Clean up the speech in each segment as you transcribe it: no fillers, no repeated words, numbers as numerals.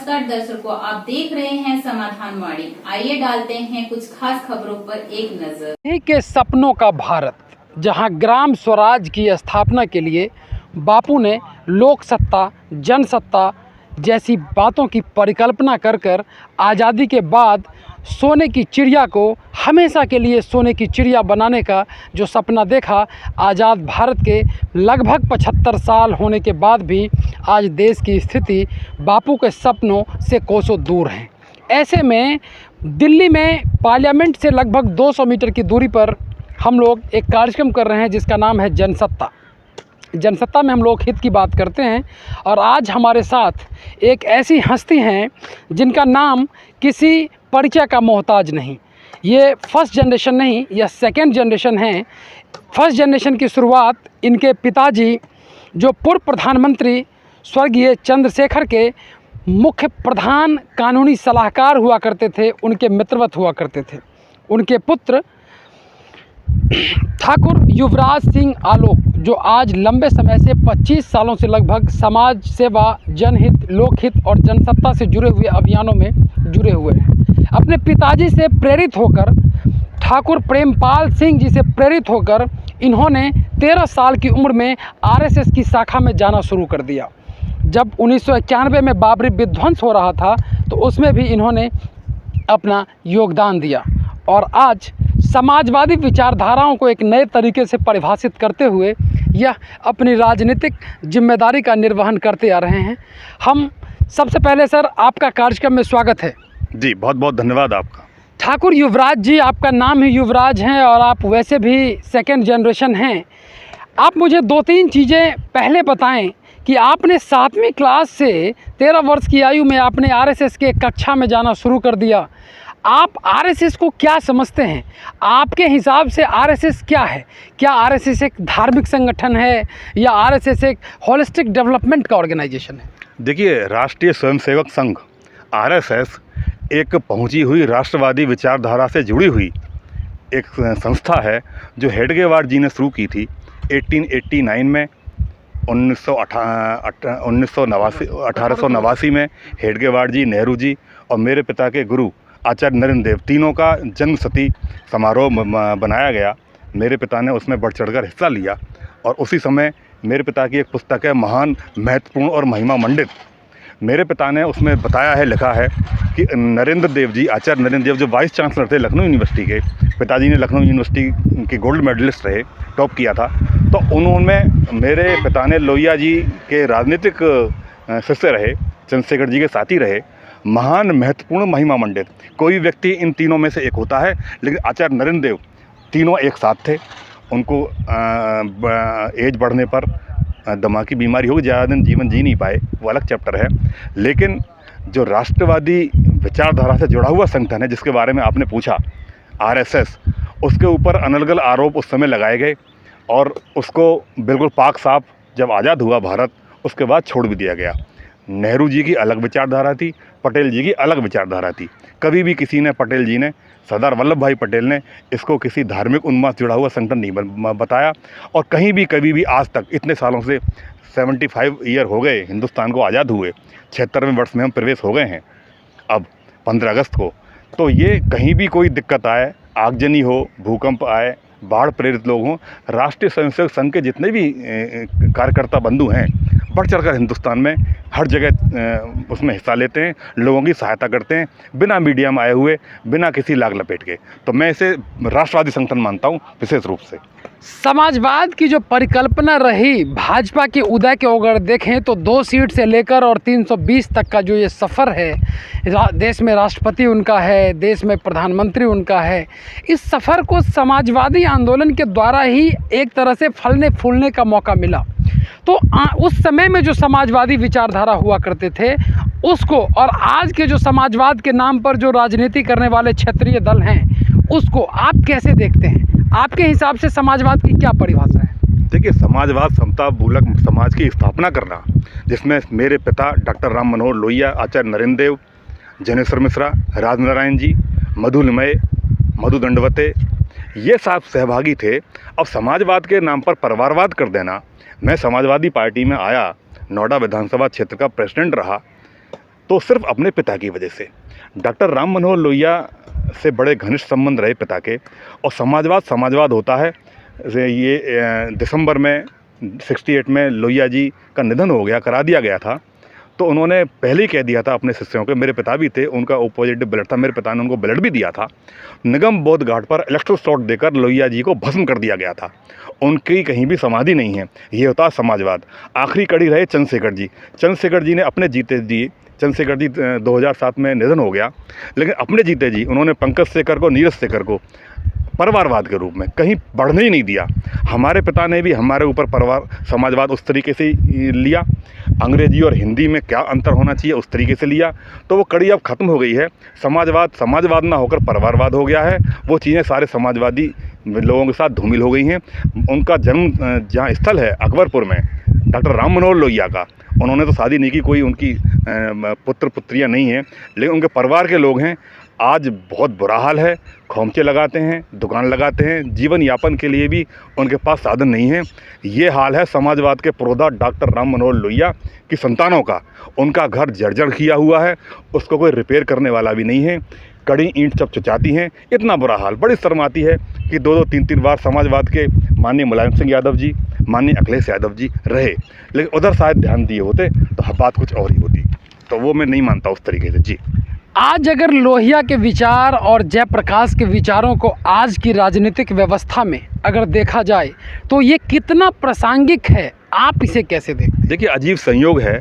नमस्कार दर्शकों, आप देख रहे हैं समाधान वाणी। आइए डालते हैं कुछ खास खबरों पर एक नजर। इन्हीं के सपनों का भारत, जहां ग्राम स्वराज की स्थापना के लिए बापू ने लोक सत्ता, जनसत्ता जैसी बातों की परिकल्पना कर आज़ादी के बाद सोने की चिड़िया को हमेशा के लिए सोने की चिड़िया बनाने का जो सपना देखा, आज़ाद भारत के लगभग 75 साल होने के बाद भी आज देश की स्थिति बापू के सपनों से कोसों दूर है। ऐसे में दिल्ली में पार्लियामेंट से लगभग 200 मीटर की दूरी पर हम लोग एक कार्यक्रम कर रहे हैं जिसका नाम है जनसत्ता। जनसत्ता में हम लोग हित की बात करते हैं और आज हमारे साथ एक ऐसी हस्ती हैं जिनका नाम किसी परिचय का मोहताज नहीं। ये फर्स्ट जनरेशन नहीं, यह सेकेंड जनरेशन है। फर्स्ट जनरेशन की शुरुआत इनके पिताजी जो पूर्व प्रधानमंत्री स्वर्गीय चंद्रशेखर के मुख्य प्रधान कानूनी सलाहकार हुआ करते थे, उनके मित्रवत हुआ करते थे। उनके पुत्र ठाकुर युवराज सिंह आलोक जो आज लंबे समय से 25 सालों से लगभग समाज सेवा, जनहित, लोकहित और जनसत्ता से जुड़े हुए अभियानों में जुड़े हुए हैं। अपने पिताजी से प्रेरित होकर, ठाकुर प्रेमपाल सिंह जी से प्रेरित होकर इन्होंने 13 साल की उम्र में आरएसएस की शाखा में जाना शुरू कर दिया। जब 1991 में बाबरी विध्वंस हो रहा था तो उसमें भी इन्होंने अपना योगदान दिया और आज समाजवादी विचारधाराओं को एक नए तरीके से परिभाषित करते हुए यह अपनी राजनीतिक जिम्मेदारी का निर्वहन करते आ रहे हैं। हम सबसे पहले सर आपका कार्यक्रम में स्वागत है। जी, बहुत बहुत धन्यवाद आपका। ठाकुर युवराज जी, आपका नाम ही युवराज हैं और आप वैसे भी सेकेंड जनरेशन हैं। आप मुझे 2-3 चीज़ें पहले बताएं कि आपने 7वीं क्लास से 13 वर्ष की आयु में आपने आरएसएस के कक्षा में जाना शुरू कर दिया। आप आरएसएस को क्या समझते हैं? आपके हिसाब से आरएसएस क्या है? क्या आरएसएस एक धार्मिक संगठन है या आरएसएस एक होलिस्टिक डेवलपमेंट का ऑर्गेनाइजेशन है? देखिए, राष्ट्रीय स्वयंसेवक संघ आरएसएस एक पहुंची हुई राष्ट्रवादी विचारधारा से जुड़ी हुई एक संस्था है जो हेडगेवार जी ने शुरू की थी 1889 में। 1889 में हेडगेवार जी, नेहरू जी और मेरे पिता के गुरु आचार्य नरेंद्र देव, तीनों का जन्म शती समारोह बनाया गया। मेरे पिता ने उसमें बढ़ चढ़कर हिस्सा लिया और उसी समय मेरे पिता की एक पुस्तक है महान, महत्वपूर्ण और महिमा मंडित। मेरे पिता ने उसमें बताया है, लिखा है कि नरेंद्र देव जी, आचार्य नरेंद्र देव जो वाइस चांसलर थे लखनऊ यूनिवर्सिटी के, पिताजी ने लखनऊ यूनिवर्सिटी के गोल्ड मेडलिस्ट रहे, टॉप किया था, तो उन्होंने, मेरे पिता ने लोहिया जी के राजनीतिक शिष्य रहे, चंद्रशेखर जी के साथी रहे। महान, महत्वपूर्ण, महिमा मंडित, कोई व्यक्ति इन तीनों में से एक होता है, लेकिन आचार्य नरेंद्र देव तीनों एक साथ थे। उनको एज बढ़ने पर दमा की बीमारी होगी, ज़्यादा दिन जीवन जी नहीं पाए, वो अलग चैप्टर है। लेकिन जो राष्ट्रवादी विचारधारा से जुड़ा हुआ संगठन है जिसके बारे में आपने पूछा, आरएसएस, उसके ऊपर अनर्गल आरोप उस समय लगाए गए और उसको बिल्कुल पाक साफ जब आज़ाद हुआ भारत, उसके बाद छोड़ भी दिया गया। नेहरू जी की अलग विचारधारा थी, पटेल जी की अलग विचारधारा थी। कभी भी किसी ने, पटेल जी ने, सरदार वल्लभ भाई पटेल ने इसको किसी धार्मिक उन्माद से जुड़ा हुआ संगठन नहीं बताया। और कहीं भी, कभी भी आज तक, इतने सालों से 75 ईयर हो गए हिंदुस्तान को आज़ाद हुए, 76वें वर्ष में हम प्रवेश हो गए हैं अब 15 अगस्त को। तो ये कहीं भी कोई दिक्कत आए, आगजनी हो, भूकंप आए, बाढ़ प्रेरित लोग हों, राष्ट्रीय स्वयंसेवक संघ के जितने भी कार्यकर्ता बंधु हैं बढ़ चढ़कर हिंदुस्तान में हर जगह उसमें हिस्सा लेते हैं, लोगों की सहायता करते हैं, बिना मीडिया में आए हुए, बिना किसी लाग लपेट के। तो मैं इसे राष्ट्रवादी संगठन मानता हूँ विशेष रूप से। समाजवाद की जो परिकल्पना रही भाजपा के उदय के अगर देखें तो 2 सीट से लेकर और 320 तक का जो ये सफ़र है, देश में राष्ट्रपति उनका है, देश में प्रधानमंत्री उनका है, इस सफ़र को समाजवादी आंदोलन के द्वारा ही एक तरह से फलने फूलने का मौका मिला। तो उस समय में जो समाजवादी विचारधारा हुआ करते थे उसको, और आज के जो समाजवाद के नाम पर जो राजनीति करने वाले क्षेत्रीय दल हैं, उसको आप कैसे देखते हैं? आपके हिसाब से समाजवाद की क्या परिभाषा है? देखिए, समाजवाद समता मूलक समाज की स्थापना करना, जिसमें मेरे पिता डॉक्टर राम मनोहर लोहिया, आचार्य नरेंद्र देव, जनेश्वर मिश्रा, राजनारायण जी, मधुलिमय, मधु दंडवते, ये सब सहभागी थे। अब समाजवाद के नाम पर परिवारवाद कर देना। मैं समाजवादी पार्टी में आया, नोएडा विधानसभा क्षेत्र का प्रेसिडेंट रहा, तो सिर्फ अपने पिता की वजह से। डॉक्टर राम मनोहर लोहिया से बड़े घनिष्ठ संबंध रहे पिता के, और समाजवाद होता है। ये दिसंबर में 68 में लोहिया जी का निधन हो गया, करा दिया गया था। तो उन्होंने पहले ही कह दिया था अपने शिष्यों के, मेरे पिता भी थे, उनका ओ पॉजिटिव ब्लड था, मेरे पिता ने उनको ब्लड भी दिया था। निगम बोध घाट पर इलेक्ट्रोशॉक देकर लोहिया जी को भस्म कर दिया गया था। उनकी कहीं भी समाधि नहीं है। ये होता है समाजवाद। आखिरी कड़ी रहे चंद्रशेखर जी ने अपने जीते जी, चंद्रशेखर जी 2007 में निधन हो गया, लेकिन अपने जीते जी उन्होंने पंकज शेखर को, नीरज शेखर को परिवारवाद के रूप में कहीं बढ़ने ही नहीं दिया। हमारे पिता ने भी हमारे ऊपर समाजवाद उस तरीके से लिया, अंग्रेजी और हिंदी में क्या अंतर होना चाहिए उस तरीके से लिया। तो वो कड़ी अब ख़त्म हो गई है। समाजवाद ना होकर परिवारवाद हो गया है। वो चीज़ें सारे समाजवादी लोगों के साथ धूमिल हो गई हैं। उनका जन्म जहाँ स्थल है अकबरपुर में, डॉक्टर राम मनोहर लोहिया का, उन्होंने तो शादी नहीं की, कोई उनकी पुत्र पुत्रियाँ नहीं हैं, लेकिन उनके परिवार के लोग हैं। आज बहुत बुरा हाल है। खोमचे लगाते हैं, दुकान लगाते हैं, जीवन यापन के लिए भी उनके पास साधन नहीं है। ये हाल है समाजवाद के पुरोधा डॉक्टर राम मनोहर लोहिया की संतानों का। उनका घर जर्जर किया हुआ है, उसको कोई रिपेयर करने वाला भी नहीं है। कड़ी ईंट चपचपाती हैं। इतना बुरा हाल, बड़ी शर्म आती है कि 2-2, 3-3 बार समाजवाद के माननीय मुलायम सिंह यादव जी, माननीय अखिलेश यादव जी रहे, लेकिन उधर शायद ध्यान दिए होते तो बात कुछ और ही होती। तो वो मैं नहीं मानता उस तरीके से। जी, आज अगर लोहिया के विचार और जयप्रकाश के विचारों को आज की राजनीतिक व्यवस्था में अगर देखा जाए तो ये कितना प्रासंगिक है, आप इसे कैसे देखते हैं? देखिए, अजीब संयोग है।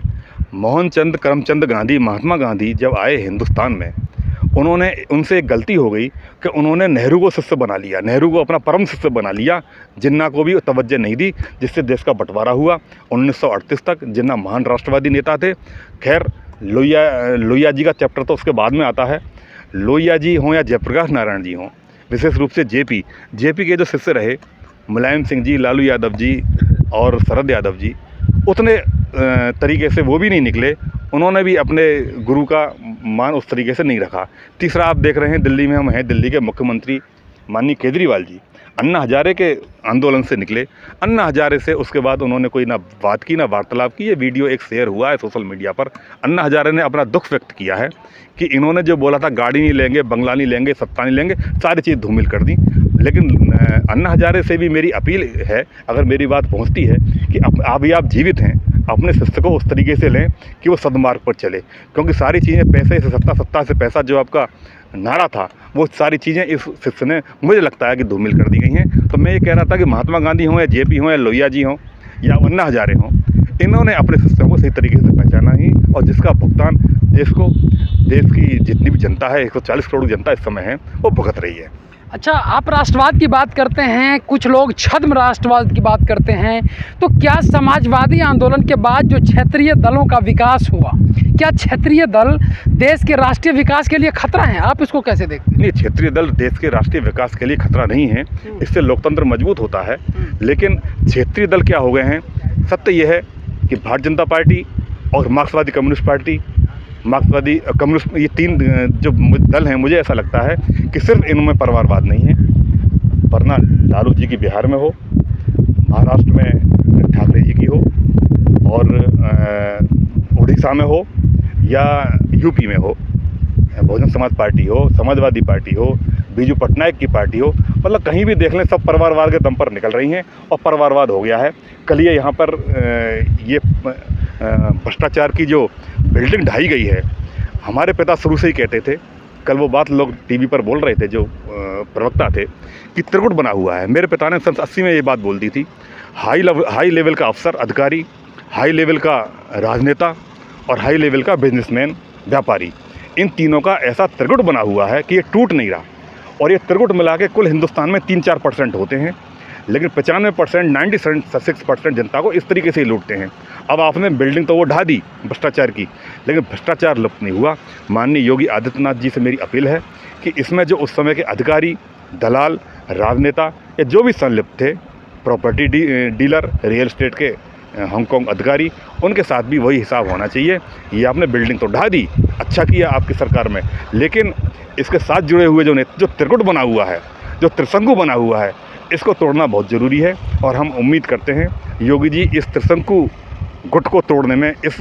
मोहनचंद करमचंद गांधी, महात्मा गांधी जब आए हिंदुस्तान में, उन्होंने, उनसे एक गलती हो गई कि उन्होंने नेहरू को शिष्य बना लिया, नेहरू को अपना परम शिष्य बना लिया। जिन्ना को भी तवज्जो नहीं दी, जिससे देश का बंटवारा हुआ 1938 तक। जिन्ना महान राष्ट्रवादी नेता थे। खैर, लोहिया जी का चैप्टर तो उसके बाद में आता है। लोहिया जी हों या जयप्रकाश नारायण जी हों, विशेष रूप से जेपी के जो शिष्य रहे, मुलायम सिंह जी, लालू यादव जी और शरद यादव जी, उतने तरीके से वो भी नहीं निकले। उन्होंने भी अपने गुरु का मान उस तरीके से नहीं रखा। तीसरा, आप देख रहे हैं दिल्ली में हम हैं, दिल्ली के मुख्यमंत्री माननीय केजरीवाल जी अन्ना हजारे के आंदोलन से निकले। अन्ना हजारे से उसके बाद उन्होंने कोई ना बात की ना वार्तालाप की। ये वीडियो एक शेयर हुआ है सोशल मीडिया पर। अन्ना हजारे ने अपना दुख व्यक्त किया है कि इन्होंने जो बोला था गाड़ी नहीं लेंगे, बंगला नहीं लेंगे, सत्ता नहीं लेंगे, सारी चीज़ धूमिल कर दी। लेकिन अन्ना हजारे से भी मेरी अपील है, अगर मेरी बात पहुंचती है, कि अभी आप जीवित हैं, अपने शिष्य को उस तरीके से लें कि वो सदमार्ग पर चले। क्योंकि सारी चीज़ें पैसे से सत्ता, सत्ता से पैसा जो आपका नारा था, वो सारी चीज़ें इस शिष्य ने, मुझे लगता है कि धूमिल कर दी गई हैं। तो मैं ये कह रहा था कि महात्मा गांधी हों या जेपी हों या लोहिया जी हों या अन्ना हजारे हों, इन्होंने अपने शिष्यों को सही तरीके से पहचाना ही, और जिसका भुगतान देश की जितनी भी जनता है, 140 करोड़ जनता इस समय है, वो भुगत रही है। अच्छा, आप राष्ट्रवाद की बात करते हैं, कुछ लोग छद्म राष्ट्रवाद की बात करते हैं, तो क्या समाजवादी आंदोलन के बाद जो क्षेत्रीय दलों का विकास हुआ, क्या क्षेत्रीय दल देश के राष्ट्रीय विकास के लिए खतरा है? आप इसको कैसे देखते हैं? नहीं, क्षेत्रीय दल देश के राष्ट्रीय विकास के लिए खतरा नहीं है। इससे लोकतंत्र मजबूत होता है। लेकिन क्षेत्रीय दल क्या हो गए हैं? सत्य यह है कि भारतीय जनता पार्टी और मार्क्सवादी कम्युनिस्ट पार्टी, मार्क्सवादी कम्युनिस्ट, ये 3 जो दल हैं, मुझे ऐसा लगता है कि सिर्फ इनमें परिवारवाद नहीं है, वरना लालू जी की बिहार में हो, महाराष्ट्र में ठाकरे जी की हो, और उड़ीसा में हो, या यूपी में हो, बहुजन समाज पार्टी हो, समाजवादी पार्टी हो, बीजू पटनायक की पार्टी हो, मतलब कहीं भी देख लें, सब परिवारवाद के दम पर निकल रही हैं और परिवारवाद हो गया है। कल ये यहाँ पर ये भ्रष्टाचार की जो बिल्डिंग ढाई गई है, हमारे पिता शुरू से ही कहते थे, कल वो बात लोग टीवी पर बोल रहे थे, जो प्रवक्ता थे, कि त्रिकुट बना हुआ है। मेरे पिता ने सन 80 में ये बात बोल दी थी। हाई लेवल का अफसर, अधिकारी, हाई लेवल का राजनेता और हाई लेवल का बिजनेसमैन, व्यापारी, इन तीनों का ऐसा त्रिकुट बना हुआ है कि ये टूट नहीं रहा। और ये त्रिकुट मिला के कुल हिंदुस्तान में 3-4% होते हैं, लेकिन 95%, 96% जनता को इस तरीके से ही लूटते हैं। अब आपने बिल्डिंग तो वो ढा दी भ्रष्टाचार की, लेकिन भ्रष्टाचार लुप्त नहीं हुआ। माननीय योगी आदित्यनाथ जी से मेरी अपील है कि इसमें जो उस समय के अधिकारी, दलाल, राजनेता या जो भी संलिप्त थे, प्रॉपर्टी डीलर, रियल एस्टेट के हांगकांग अधिकारी, उनके साथ भी वही हिसाब होना चाहिए। ये आपने बिल्डिंग तो ढा दी, अच्छा किया आपकी सरकार में, लेकिन इसके साथ जुड़े हुए जो त्रिकुट बना हुआ है, जो त्रिशंकु बना हुआ है, इसको तोड़ना बहुत ज़रूरी है। और हम उम्मीद करते हैं योगी जी इस त्रिशंकु गुट को तोड़ने में इस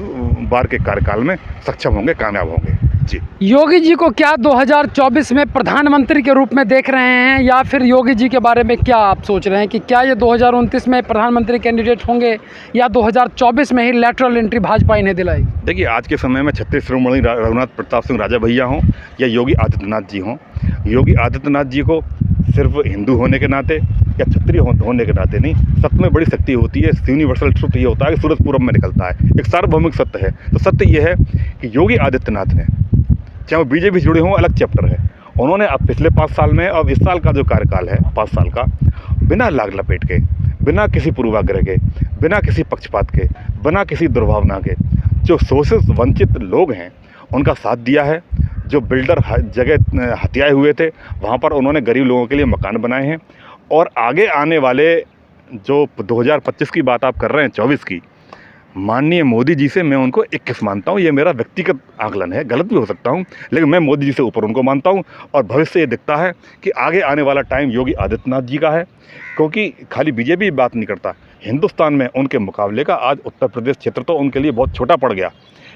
बार के कार्यकाल में सक्षम होंगे, कामयाब होंगे। जी। योगी जी को क्या 2024 में प्रधानमंत्री के रूप में देख रहे हैं, या फिर योगी जी के बारे में क्या आप सोच रहे हैं कि क्या ये 2029 में प्रधानमंत्री कैंडिडेट होंगे, या 2024 में ही लेटरल एंट्री भाजपा इन्हें दिलाएगी? देखिए, आज के समय में छत्तीस शिरोमणि रघुनाथ प्रताप सिंह राजा भैया हों या योगी आदित्यनाथ जी हों, योगी आदित्यनाथ जी को सिर्फ हिंदू होने के नाते या क्षत्रिय होने के नाते नहीं, सत्य में बड़ी शक्ति होती है। यूनिवर्सल ट्रुथ ये होता है कि सूरज पूरब में निकलता है, एक सार्वभौमिक सत्य है। तो सत्य ये है कि योगी आदित्यनाथ ने, चाहे वो बीजेपी से जुड़े हों, अलग चैप्टर है, उन्होंने अब पिछले 5 साल में, अब इस साल का जो कार्यकाल है 5 साल का, बिना लाग लपेट के, बिना किसी पूर्वाग्रह के, बिना किसी पक्षपात के, बिना किसी दुर्भावना के, जो शोषित वंचित लोग हैं उनका साथ दिया है। जो बिल्डर जगह हत्याए हुए थे वहाँ पर उन्होंने गरीब लोगों के लिए मकान बनाए हैं। और आगे आने वाले जो 2025 की बात आप कर रहे हैं, 24 की, माननीय मोदी जी से मैं उनको 21 मानता हूँ। ये मेरा व्यक्तिगत आकलन है, गलत भी हो सकता हूँ, लेकिन मैं मोदी जी से ऊपर उनको मानता हूँ। और भविष्य ये दिखता है कि आगे आने वाला टाइम योगी आदित्यनाथ जी का है, क्योंकि खाली बीजेपी बात नहीं करता, हिंदुस्तान में उनके मुकाबले का आज उत्तर प्रदेश क्षेत्र तो उनके लिए बहुत छोटा पड़ गया।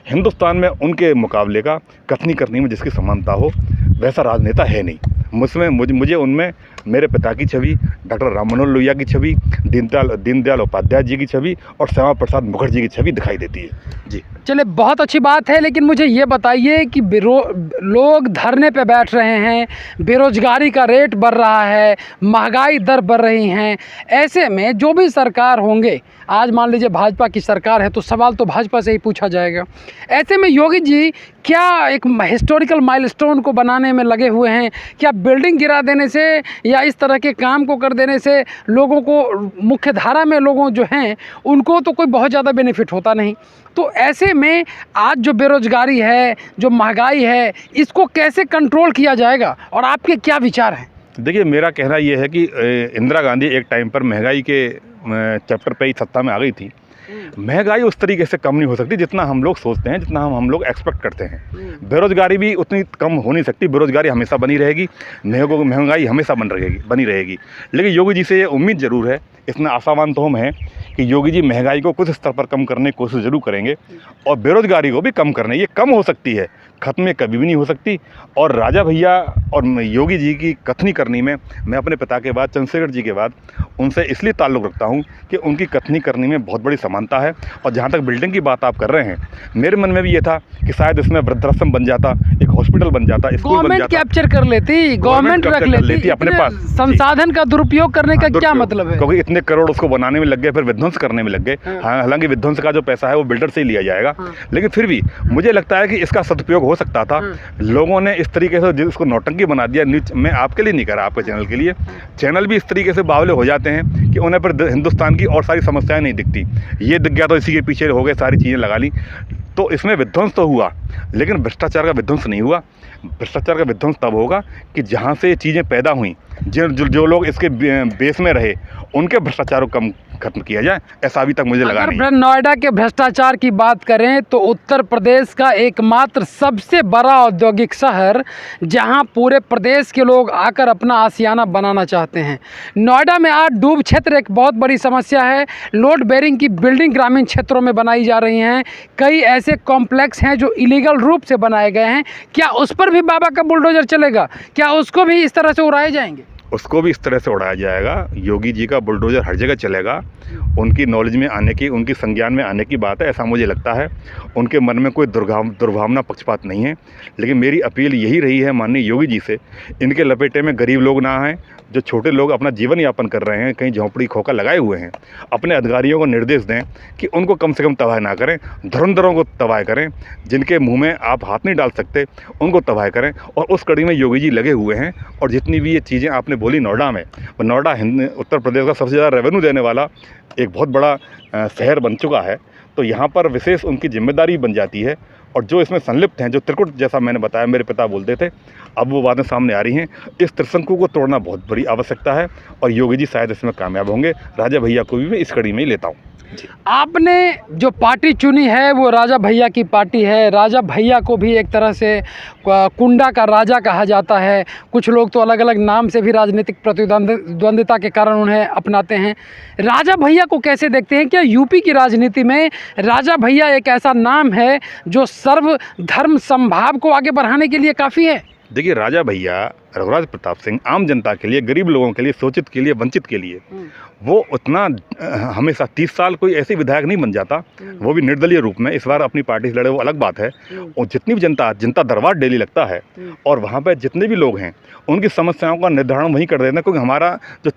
हिंदुस्तान में उनके मुकाबले का कथनी करनी में जिसकी समानता हो वैसा राजनेता है नहीं। मुझे उनमें मेरे पिता की छवि, डॉक्टर राम मनोहर लोहिया की छवि, दीनदयाल उपाध्याय जी की छवि और श्यामा प्रसाद मुखर्जी की छवि दिखाई देती है। जी। चलिए, बहुत अच्छी बात है, लेकिन मुझे ये बताइए कि लोग धरने पे बैठ रहे हैं, बेरोजगारी का रेट बढ़ रहा है, महंगाई दर बढ़ रही हैं, ऐसे में जो भी सरकार होंगे, आज मान लीजिए भाजपा की सरकार है तो सवाल तो भाजपा से ही पूछा जाएगा। ऐसे में योगी जी क्या एक हिस्टोरिकल माइलस्टोन को बनाने में लगे हुए हैं? क्या बिल्डिंग गिरा देने से या इस तरह के काम को कर देने से लोगों को, मुख्य धारा में लोगों जो हैं उनको तो कोई बहुत ज़्यादा बेनिफिट होता नहीं। तो ऐसे में आज जो बेरोजगारी है, जो महंगाई है, इसको कैसे कंट्रोल किया जाएगा और आपके क्या विचार हैं? देखिए, मेरा कहना ये है कि इंदिरा गांधी एक टाइम पर महंगाई के चैप्टर पे ही सत्ता में आ गई थी। महंगाई उस तरीके से कम नहीं हो सकती जितना हम लोग सोचते हैं, जितना हम लोग एक्सपेक्ट करते हैं। बेरोजगारी भी उतनी कम हो नहीं सकती, बेरोजगारी हमेशा बनी रहेगी, महंगाई हमेशा बनी रहेगी। लेकिन योगी जी से ये उम्मीद ज़रूर है, इतना आशावान तो हम हैं कि योगी जी महंगाई को कुछ स्तर पर कम करने की कोशिश ज़रूर करेंगे और बेरोजगारी को भी कम करने, ये कम हो सकती है, खत्म ये कभी भी नहीं हो सकती। और राजा भैया और योगी जी की कथनी करनी में मैं अपने पिता के बाद, चंद्रशेखर जी के बाद, उनसे इसलिए ताल्लुक़ रखता हूँ कि उनकी कथनी करनी में बहुत बड़ी समानता है। और जहाँ तक बिल्डिंग की बात आप कर रहे हैं, मेरे मन में भी ये था कि शायद इसमें वृद्धाश्रम बन जाता, एक हॉस्पिटल बन जाता, स्कूल बन जाता, कैप्चर कर लेती, गवर्नमेंट रख लेती अपने पास। संसाधन का दुरुपयोग करने का क्या मतलब है? क्योंकि इतने करोड़ उसको बनाने में लग गए, फिर विध्वंस करने में लग गए। हालांकि विध्वंस का जो पैसा है वो बिल्डर से ही लिया जाएगा, लेकिन फिर भी मुझे लगता है कि इसका सदुपयोग हो सकता था। लोगों ने इस तरीके से जिसको नौटंकी बना दिया, मैं आपके लिए नहीं कर रहा, आपके चैनल के लिए, चैनल भी इस तरीके से बावले हो जाते हैं कि उन्हें पर हिंदुस्तान की और सारी समस्याएं नहीं दिखती। ये दिख गया तो इसी के पीछे हो गए, सारी चीज़ें लगा ली। तो इसमें विध्वंस तो हुआ, लेकिन भ्रष्टाचार का विध्वंस नहीं हुआ। भ्रष्टाचार का विध्वंस तब होगा कि जहाँ से ये चीज़ें पैदा हुई, जो लोग इसके बेस में रहे, उनके भ्रष्टाचार को खत्म किया जाए। ऐसा अभी तक मुझे लगा नहीं। अगर नोएडा के भ्रष्टाचार की बात करें तो उत्तर प्रदेश का एकमात्र सबसे बड़ा औद्योगिक शहर, जहां पूरे प्रदेश के लोग आकर अपना आशियाना बनाना चाहते हैं। नोएडा में आज डूब क्षेत्र एक बहुत बड़ी समस्या है। लोड बेरिंग की बिल्डिंग ग्रामीण क्षेत्रों में बनाई जा रही हैं। कई ऐसे कॉम्प्लेक्स हैं जो इलीगल रूप से बनाए गए हैं। क्या उस पर भी बाबा का बुलडोजर चलेगा? क्या उसको भी इस तरह से उड़ाए जाएंगे? उसको भी इस तरह से उड़ाया जाएगा। योगी जी का बुलडोजर हर जगह चलेगा। उनकी नॉलेज में आने की, उनकी संज्ञान में आने की बात है, ऐसा मुझे लगता है। उनके मन में कोई दुर्भावना, पक्षपात नहीं है। लेकिन मेरी अपील यही रही है माननीय योगी जी से, इनके लपेटे में गरीब लोग ना आएँ, जो छोटे लोग अपना जीवन यापन कर रहे हैं, कहीं झोंपड़ी खोखा लगाए हुए हैं। अपने अधिकारियों को निर्देश दें कि उनको कम से कम तबाह ना करें, धुरंधरों को तबाह करें, जिनके मुंह में आप हाथ नहीं डाल सकते उनको तबाह करें। और उस कड़ी में योगी जी लगे हुए हैं। और जितनी भी ये चीज़ें आपने बोली नोएडा में, नोएडा उत्तर प्रदेश का सबसे ज़्यादा रेवेन्यू देने वाला एक बहुत बड़ा शहर बन चुका है। तो यहाँ पर विशेष उनकी जिम्मेदारी बन जाती है। और जो इसमें संलिप्त हैं, जो त्रिकुट जैसा मैंने बताया, मेरे पिता बोलते थे, अब वो बातें सामने आ रही हैं। इस त्रिशंकु को तोड़ना बहुत बड़ी आवश्यकता है और योगी जी शायद इसमें कामयाब होंगे। राजा भैया को भी मैं इस कड़ी में ही लेता हूँ। आपने जो पार्टी चुनी है वो राजा भैया की पार्टी है। राजा भैया को भी एक तरह से कुंडा का राजा कहा जाता है। कुछ लोग तो अलग अलग नाम से भी राजनीतिक प्रतिद्वंदिता के कारण उन्हें अपनाते हैं। राजा भैया को कैसे देखते हैं? क्या यूपी की राजनीति में राजा भैया एक ऐसा नाम है जो सर्वधर्म समभाव को आगे बढ़ाने के लिए काफ़ी है? देखिए, राजा भैया रघुराज प्रताप सिंह आम जनता के लिए, गरीब लोगों के लिए, शोषित के लिए, वंचित के लिए वो उतना हमेशा 30 साल कोई ऐसे विधायक नहीं बन जाता, वो भी निर्दलीय रूप में। इस बार अपनी पार्टी से लड़े वो अलग बात है। और जितनी भी जनता दरबार डेली लगता है और वहाँ पर जितने भी लोग हैं उनकी समस्याओं का निर्धारण वहीं कर देते हैं, क्योंकि हमारा जो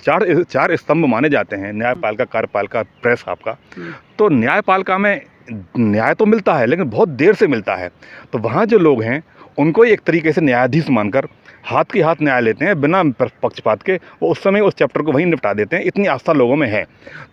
चार स्तंभ माने जाते हैं, न्यायपालिका, कार्यपालिका, प्रेस आपका, तो न्यायपालिका में न्याय तो मिलता है लेकिन बहुत देर से मिलता है। तो वहाँ जो लोग हैं उनको एक तरीके से न्यायाधीश मानकर हाथ के हाथ न्याय लेते हैं बिना पक्षपात के। वो उस समय उस चैप्टर को वहीं निपटा देते हैं, इतनी आस्था लोगों में है।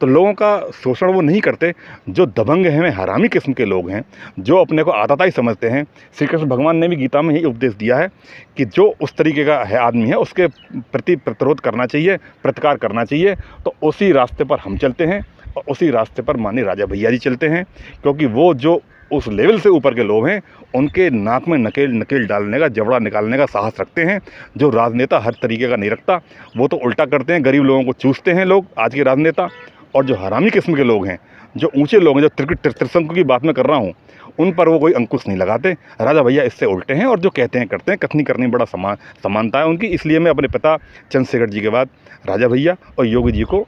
तो लोगों का शोषण वो नहीं करते। जो दबंग हैं, हरामी किस्म के लोग हैं, जो अपने को आताताई समझते हैं। श्री कृष्ण भगवान ने भी गीता में यही उपदेश दिया है कि जो उस तरीके का है आदमी है उसके प्रति प्रतिरोध करना चाहिए, प्रतिकार करना चाहिए। तो उसी रास्ते पर हम चलते हैं और उसी रास्ते पर माननीय राजा भैया जी चलते हैं, क्योंकि वो जो उस लेवल से ऊपर के लोग हैं उनके नाक में नकेल डालने का, जबड़ा निकालने का साहस रखते हैं। जो राजनेता हर तरीके का नहीं रखता, वो तो उल्टा करते हैं, गरीब लोगों को चूसते हैं लोग आज के राजनेता। और जो हरामी किस्म के लोग हैं, जो ऊंचे लोग हैं, जो त्रिशंकु की बात मैं कर रहा हूँ, उन पर वो कोई अंकुश नहीं लगाते। राजा भैया इससे उल्टे हैं और जो कहते हैं करते हैं। कथनी करनी बड़ा समानता है उनकी। इसलिए मैं अपने पिता चंद्रशेखर जी के बाद राजा भैया और योगी जी को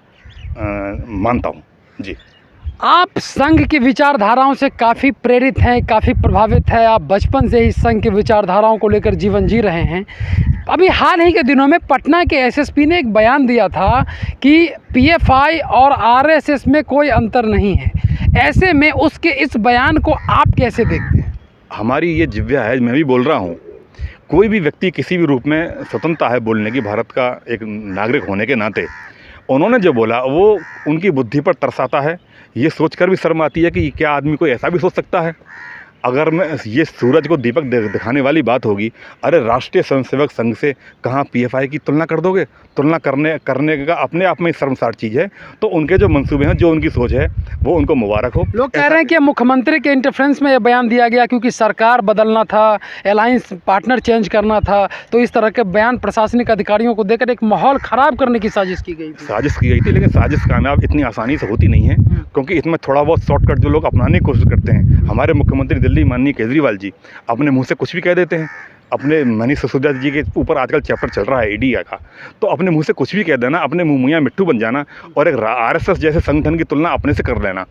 मानता हूँ जी। आप संघ की विचारधाराओं से काफ़ी प्रेरित हैं, काफ़ी प्रभावित है। आप बचपन से ही संघ की विचारधाराओं को लेकर जीवन जी रहे हैं। अभी हाल ही के दिनों में पटना के एसएसपी ने एक बयान दिया था कि पीएफआई और आरएसएस में कोई अंतर नहीं है। ऐसे में उसके इस बयान को आप कैसे देखते हैं? हमारी ये जिह्वा है, मैं भी बोल रहा हूँ। कोई भी व्यक्ति किसी भी रूप में स्वतंत्रता है बोलने की, भारत का एक नागरिक होने के नाते। उन्होंने जो बोला वो उनकी बुद्धि पर तरसाता है। ये सोचकर भी शर्म आती है कि क्या आदमी कोई ऐसा भी सोच सकता है। अगर मैं ये सूरज को दीपक दिखाने वाली बात होगी, अरे राष्ट्रीय स्वयंसेवक संघ से कहाँ पीएफआई की तुलना कर दोगे? तुलना करने का अपने आप में शर्मसार चीज़ है। तो उनके जो मंसूबे हैं, जो उनकी सोच है, वो उनको मुबारक हो। लोग कह रहे हैं कि मुख्यमंत्री के इंटरफेरेंस में ये बयान दिया गया क्योंकि सरकार बदलना था, अलायंस पार्टनर चेंज करना था, तो इस तरह के बयान प्रशासनिक अधिकारियों को देकर एक माहौल ख़राब करने की साजिश की गई थी। लेकिन साजिश कामयाब इतनी आसानी से होती नहीं है, क्योंकि इसमें थोड़ा बहुत शॉर्टकट जो लोग अपनाने की कोशिश करते हैं। हमारे मुख्यमंत्री दिल्ली माननीय केजरीवाल जी अपने मुंह से कुछ भी कह देते हैं। अपने मनीष सिसोदिया जी के ऊपर आजकल चैप्टर चल रहा है ईडी का, तो अपने मुंह से कुछ भी कह देना, अपने मुंह मियाँ मिट्टू बन जाना और एक आरएसएस जैसे संगठन की तुलना अपने से कर लेना।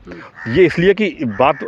ये इसलिए कि बात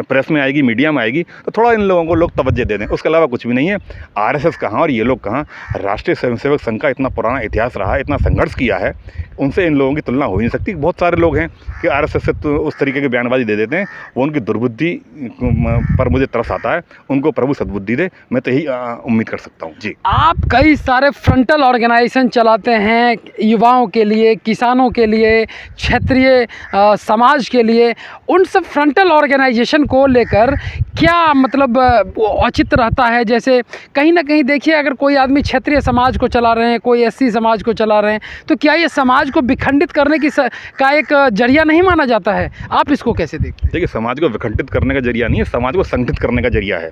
प्रेस में आएगी, मीडिया में आएगी, तो थोड़ा इन लोगों को लोग तवज्जो दे दें। उसके अलावा कुछ भी नहीं है। आरएसएस कहाँ और ये लोग कहाँ। राष्ट्रीय स्वयंसेवक संघ का इतना पुराना इतिहास रहा है, इतना संघर्ष किया है, उनसे इन लोगों की तुलना हो ही नहीं सकती। बहुत सारे लोग हैं कि आरएसएस से तो उस तरीके की बयानबाजी दे देते हैं। वो उनकी दुर्बुद्धि पर मुझे तरस आता है। उनको प्रभु सद्बुद्धि दे, मैं तो यही उम्मीद कर सकता हूँ जी। आप कई सारे फ्रंटल ऑर्गेनाइजेशन चलाते हैं, युवाओं के लिए, किसानों के लिए, क्षेत्रीय समाज के लिए। उन सब फ्रंटल ऑर्गेनाइजेशन को लेकर क्या मतलब औचित्य रहता है? जैसे कहीं ना कहीं देखिए, अगर कोई आदमी क्षेत्रीय समाज को चला रहे हैं, कोई एससी समाज को चला रहे हैं, तो क्या ये समाज को विखंडित करने का एक जरिया नहीं माना जाता है? आप इसको कैसे देखते हैं? देखिए, समाज को विखंडित करने का जरिया नहीं है, समाज को संगठित करने का जरिया है।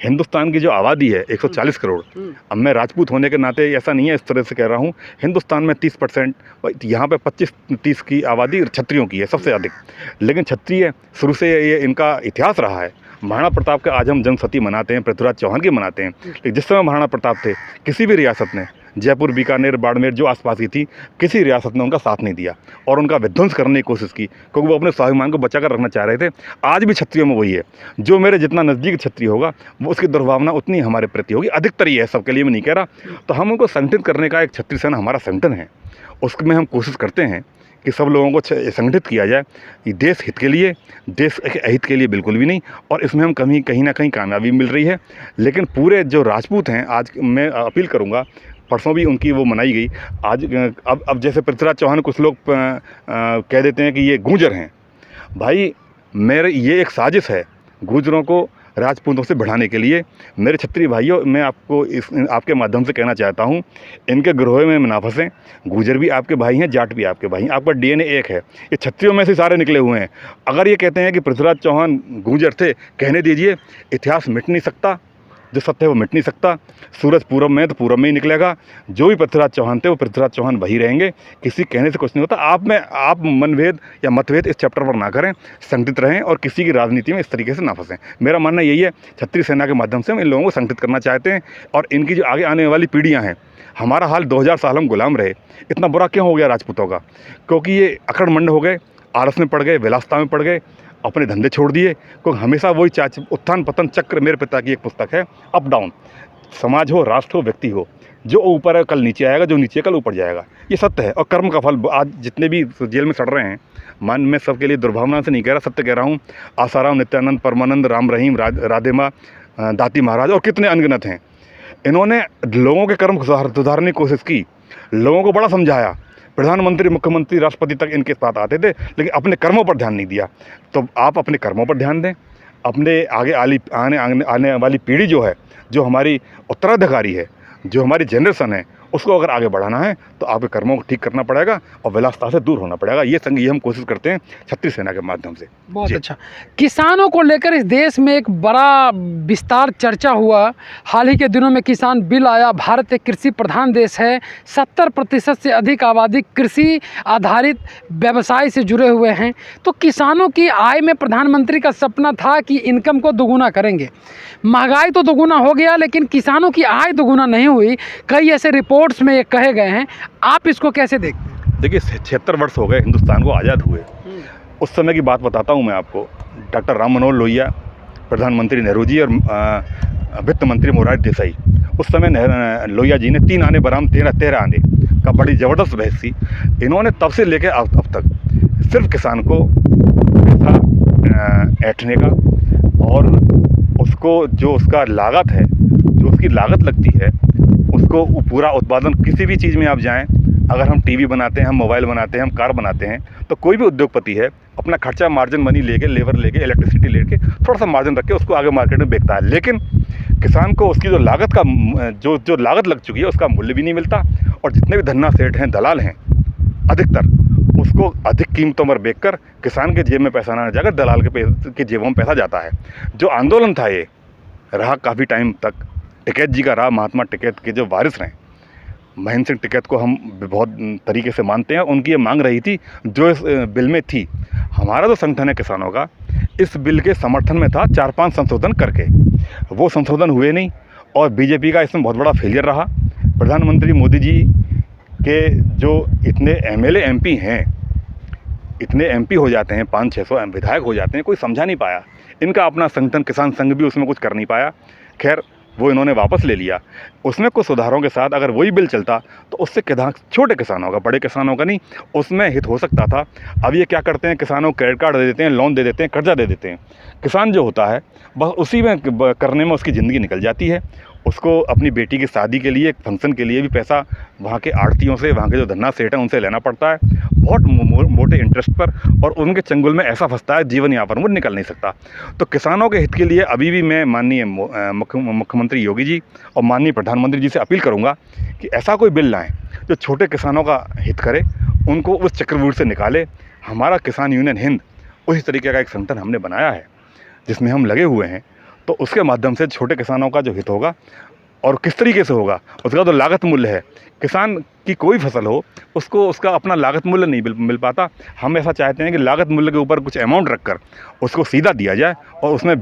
हिंदुस्तान की जो आबादी है 140 करोड़, अब मैं राजपूत होने के नाते ऐसा नहीं है, इस तरह से कह रहा हूँ। हिंदुस्तान में 30%, यहाँ पे 25-30 की आबादी क्षत्रियों की है, सबसे अधिक। लेकिन क्षत्रिय शुरू से ये इनका इतिहास रहा है। महाराणा प्रताप के आज हम जन्मशती मनाते हैं, पृथ्वीराज चौहान की मनाते हैं। लेकिन जिस समय महाराणा प्रताप थे, किसी भी रियासत ने, जयपुर, बीकानेर, बाड़मेर जो आसपास की थी, किसी रियासत ने उनका साथ नहीं दिया और उनका विध्वंस करने की कोशिश की, क्योंकि वो अपने स्वाभिमान को बचा कर रखना चाह रहे थे। आज भी क्षत्रियों में वही है। जो मेरे जितना नज़दीक क्षत्रिय होगा, वो उसकी दुर्भावना उतनी हमारे प्रति होगी। अधिकतर ये है, सबके लिए मैं नहीं कह रहा। तो हम उनको संगठित करने का एक क्षत्रिय सेना हमारा संगठन है, उसमें हम कोशिश करते हैं कि सब लोगों को संगठित किया जाए। ये देश हित के लिए, देश के अहित के लिए बिल्कुल भी नहीं। और इसमें हम कहीं ना कहीं कामयाबी मिल रही है। लेकिन पूरे जो राजपूत हैं, आज मैं अपील करूँगा, परसों भी उनकी वो मनाई गई। आज अब जैसे पृथ्वीराज चौहान कुछ लोग कह देते हैं कि ये गूंजर हैं। भाई, मेरे ये एक साजिश है। गूंजरों को राजपूतों से बढ़ाने के लिए। मेरे क्षत्रिय भाइयों, मैं आपको आपके माध्यम से कहना चाहता हूँ, इनके ग्रोह में ना फंसें। गुर्जर भी आपके भाई हैं, जाट भी आपके भाई हैं, आपका DNA एक है। ये क्षत्रियों में से सारे निकले हुए हैं। अगर ये कहते हैं कि पृथ्वीराज चौहान गुर्जर थे, कहने दीजिए, इतिहास मिट नहीं सकता, जो सत्य है वो मिट नहीं सकता। सूरज पूरब में तो पूरब में ही निकलेगा। जो भी पृथ्वीराज चौहान थे वो पृथ्वीराज चौहान वही रहेंगे। किसी कहने से कुछ नहीं होता। आप मनभेद या मतभेद इस चैप्टर पर ना करें, संगठित रहें और किसी की राजनीति में इस तरीके से ना फंसें। मेरा मानना यही है। क्षत्रिय सेना के माध्यम से हम इन लोगों को संगठित करना चाहते हैं और इनकी जो आगे आने वाली पीढ़ियाँ हैं, हमारा हाल 2000 साल हम गुलाम रहे, इतना बुरा क्यों हो गया राजपूतों का? क्योंकि ये अकड़मंड हो गए, आलस में पड़ गए, विलासता में पड़ गए, अपने धंधे छोड़ दिए। क्योंकि हमेशा वही उत्थान पतन चक्र, मेरे पिता की एक पुस्तक है, अप डाउन। समाज हो, राष्ट्र हो, व्यक्ति हो, जो ऊपर है कल नीचे आएगा, जो नीचे कल ऊपर जाएगा, ये सत्य है। और कर्म का फल, आज जितने भी जेल में सड़ रहे हैं, मैं सबके लिए दुर्भावना से नहीं कह रहा, सत्य कह रहा हूँ। आसाराम, नित्यानंद, परमानंद, राम रहीम, राधे माँ, दाती महाराज और कितने अनगिनत हैं। इन्होंने लोगों के कर्म सुधारने की कोशिश की, लोगों को बड़ा समझाया। प्रधानमंत्री, मुख्यमंत्री, राष्ट्रपति तक इनके साथ आते थे, लेकिन अपने कर्मों पर ध्यान नहीं दिया। तो आप अपने कर्मों पर ध्यान दें। अपने आगे आने वाली पीढ़ी जो है, जो हमारी उत्तराधिकारी है, जो हमारी जनरेशन है, उसको अगर आगे बढ़ाना है तो आपके कर्मों को ठीक करना पड़ेगा और विलासता से दूर होना पड़ेगा। ये हम कोशिश करते हैं क्षत्रिय सेना के माध्यम से। बहुत अच्छा। किसानों को लेकर इस देश में एक बड़ा विस्तार चर्चा हुआ। हाल ही के दिनों में किसान बिल आया। भारत एक कृषि प्रधान देश है। 70% से अधिक आबादी कृषि आधारित व्यवसाय से जुड़े हुए हैं। तो किसानों की आय में प्रधानमंत्री का सपना था कि इनकम को दोगुना करेंगे। महंगाई तो दोगुना हो गया, लेकिन किसानों की आय दोगुना नहीं हुई। कई ऐसे रिपोर्ट्स में ये कहे गए हैं। आप इसको कैसे देखते हैं? देखिए, 76 वर्ष हो गए हिंदुस्तान को आज़ाद हुए। उस समय की बात बताता हूँ मैं आपको। डॉक्टर राम मनोहर लोहिया, प्रधानमंत्री नेहरू जी और वित्त मंत्री मोरारजी देसाई, उस समय लोहिया जी ने 3 आने बराम 13 आने का बड़ी ज़बरदस्त बहस थी। इन्होंने तब से लेकर अब तक सिर्फ किसान को पैसा ऐंठने का और उसको जो उसका लागत है, जो उसकी लागत लगती है, उसको पूरा उत्पादन, किसी भी चीज़ में आप जाएं, अगर हम टीवी बनाते हैं, हम मोबाइल बनाते हैं, हम कार बनाते हैं, तो कोई भी उद्योगपति है अपना खर्चा मार्जिन मनी लेके, लेबर लेके, इलेक्ट्रिसिटी लेके थोड़ा सा मार्जिन रख के उसको आगे मार्केट में बेचता है। लेकिन किसान को उसकी जो लागत का जो लागत लग चुकी है उसका मूल्य भी नहीं मिलता। और जितने भी धन्ना सेठ हैं, दलाल हैं, अधिकतर उसको अधिक कीमतों पर बेचकर किसान के जेब में पैसा ना जाकर दलाल के जेबों में पैसा जाता है। जो आंदोलन था ये रहा काफ़ी टाइम तक, टिकैत जी का रहा। महात्मा टिकैत के जो वारिस रहे, महेंद्र सिंह टिकैत को हम बहुत तरीके से मानते हैं। उनकी ये मांग रही थी जो इस बिल में थी। हमारा जो संगठन है किसानों का, इस बिल के समर्थन में था 4-5 संशोधन करके। वो संशोधन हुए नहीं और बीजेपी का इसमें बहुत बड़ा फेलियर रहा। प्रधानमंत्री मोदी जी के जो इतने MLA MP हैं, इतने MP हो जाते हैं, 500-600 विधायक हो जाते हैं, कोई समझा नहीं पाया। इनका अपना संगठन किसान संघ भी उसमें कुछ कर नहीं पाया। खैर, वो इन्होंने वापस ले लिया। उसमें कुछ सुधारों के साथ अगर वही बिल चलता तो उससे छोटे किसानों का, बड़े किसानों का नहीं, उसमें हित हो सकता था। अब ये क्या करते हैं, किसानों को क्रेडिट कार्ड दे देते हैं, लोन दे देते हैं, कर्जा दे देते हैं। किसान जो होता है बस उसी में करने में उसकी ज़िंदगी निकल जाती है। उसको अपनी बेटी की शादी के लिए, फंक्शन के लिए भी पैसा वहाँ के आड़तियों से, वहाँ के जो धन्ना सेठ हैं उनसे लेना पड़ता है, बहुत मोटे इंटरेस्ट पर, और उनके चंगुल में ऐसा फंसता है जीवन यापन वो निकल नहीं सकता। तो किसानों के हित के लिए अभी भी मैं माननीय मुख्यमंत्री योगी जी और माननीय प्रधानमंत्री जी से अपील करूँगा कि ऐसा कोई बिल लाएँ जो छोटे किसानों का हित करे, उनको उस चक्रव्यूह से निकाले। हमारा किसान यूनियन हिंद उसी तरीके का एक संगठन हमने बनाया है जिसमें हम लगे हुए हैं। तो उसके माध्यम से छोटे किसानों का जो हित होगा और किस तरीके से होगा, उसका तो लागत मूल्य है। किसान की कोई फसल हो, उसको उसका अपना लागत मूल्य नहीं मिल पाता। हम ऐसा चाहते हैं कि लागत मूल्य के ऊपर कुछ अमाउंट रखकर उसको सीधा दिया जाए और उसमें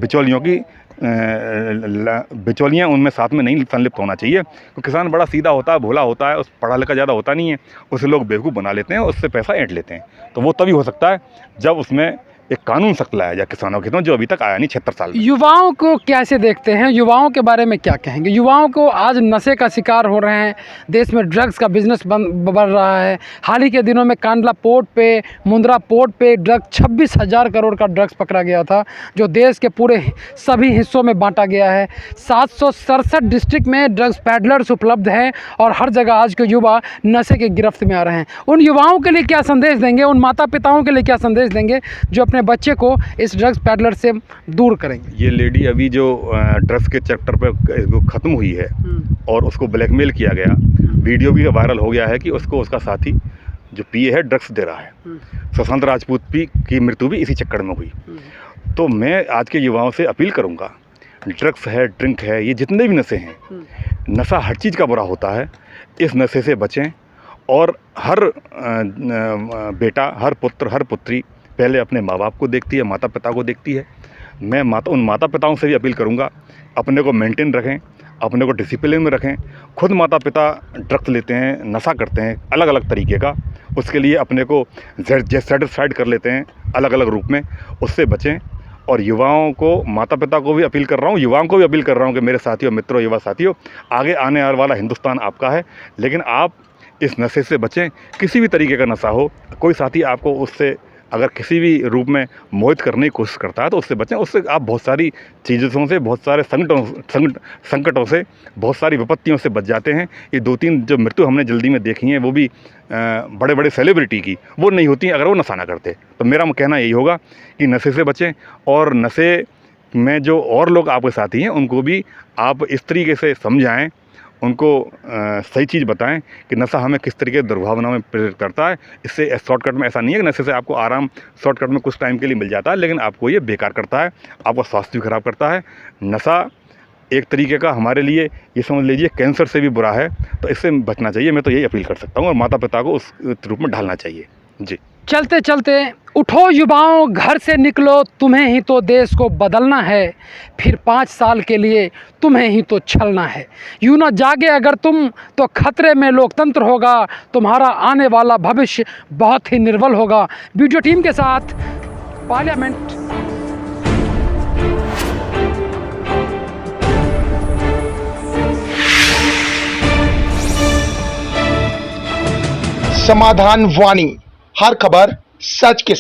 बिचौलियाँ उनमें साथ में नहीं संलिप्त होना चाहिए। तो किसान बड़ा सीधा होता है, भोला होता है, उस पढ़ा लिखा ज़्यादा होता नहीं है, उसे लोग बेवकूफ़ बना लेते हैं, उससे पैसा ऐंठ लेते हैं। तो वो तभी हो सकता है जब उसमें एक कानून सख्त लाया जाए किसानों के हित में, जो अभी तक आया नहीं 76 साल में। युवाओं को कैसे देखते हैं? युवाओं के बारे में क्या कहेंगे? युवाओं को आज नशे का शिकार हो रहे हैं, देश में ड्रग्स का बिजनेस बढ़ रहा है। हाल ही के दिनों में कांडला पोर्ट पे, मुंद्रा पोर्ट पे ड्रग्स 26,000 करोड़ का ड्रग्स पकड़ा गया था, जो देश के पूरे सभी हिस्सों में बांटा गया है। 767 डिस्ट्रिक्ट में ड्रग्स पैडलर्स उपलब्ध हैं और हर जगह आज के युवा नशे के गिरफ्त में आ रहे हैं। उन युवाओं के लिए क्या संदेश देंगे? उन माता पिताओं के लिए क्या संदेश देंगे जो अपने अपने बच्चे को इस ड्रग्स पैडलर से दूर करेंगे। ये लेडी अभी जो ड्रग्स के चैप्टर पर ख़त्म हुई है और उसको ब्लैकमेल किया गया, वीडियो भी वायरल हो गया है कि उसको उसका साथी जो पिए है ड्रग्स दे रहा है। सुशांत राजपूत की मृत्यु भी इसी चक्कर में हुई। तो मैं आज के युवाओं से अपील करूंगा, ड्रग्स है, ड्रिंक है, ये जितने भी नशे हैं, नशा हर चीज़ का बुरा होता है, इस नशे से बचें। और हर बेटा, हर पुत्र, हर पुत्री पहले अपने माँ बाप को देखती है, माता पिता को देखती है। मैं उन माता पिताओं से भी अपील करूंगा, अपने को मेंटेन रखें, अपने को डिसिप्लिन में रखें। खुद माता पिता ड्रग्स लेते हैं, नशा करते हैं अलग अलग तरीके का, उसके लिए अपने को सेटिस्फाइड कर लेते हैं अलग अलग रूप में, उससे बचें। और युवाओं को, माता पिता को भी अपील कर रहा हूँ, युवाओं को भी अपील कर रहा हूँ कि मेरे साथियों, मित्रों, युवा साथियों, आगे आने वाला हिंदुस्तान आपका है, लेकिन आप इस नशे से बचें। किसी भी तरीके का नशा हो, कोई साथी आपको उससे अगर किसी भी रूप में मोहित करने की कोशिश करता है तो उससे बचें। उससे आप बहुत सारी चीज़ों से, बहुत सारे संकटों से, बहुत सारी विपत्तियों से बच जाते हैं। ये 2-3 जो मृत्यु हमने जल्दी में देखी हैं, वो भी बड़े बड़े सेलिब्रिटी की, वो नहीं होती अगर वो नशा ना करते। तो मेरा कहना यही होगा कि नशे से बचें, और नशे में जो और लोग आपके साथी हैं उनको भी आप इस तरीके से समझाएं, उनको सही चीज़ बताएं कि नशा हमें किस तरीके की दुर्भावना में प्रेरित करता है। इससे शॉर्टकट में ऐसा नहीं है कि नशे से आपको आराम शॉर्टकट में कुछ टाइम के लिए मिल जाता है, लेकिन आपको ये बेकार करता है, आपका स्वास्थ्य भी खराब करता है। नशा एक तरीके का हमारे लिए, ये समझ लीजिए, कैंसर से भी बुरा है। तो इससे बचना चाहिए, मैं तो यही अपील कर सकता हूँ, और माता पिता को उस रूप में ढालना चाहिए। जी। चलते चलते उठो युवाओं, घर से निकलो, तुम्हें ही तो देश को बदलना है, फिर 5 साल के लिए तुम्हें ही तो छलना है। यूं ना जागे अगर तुम तो खतरे में लोकतंत्र होगा, तुम्हारा आने वाला भविष्य बहुत ही निर्बल होगा। वीडियो टीम के साथ पार्लियामेंट। समाधान वाणी, हर खबर सच के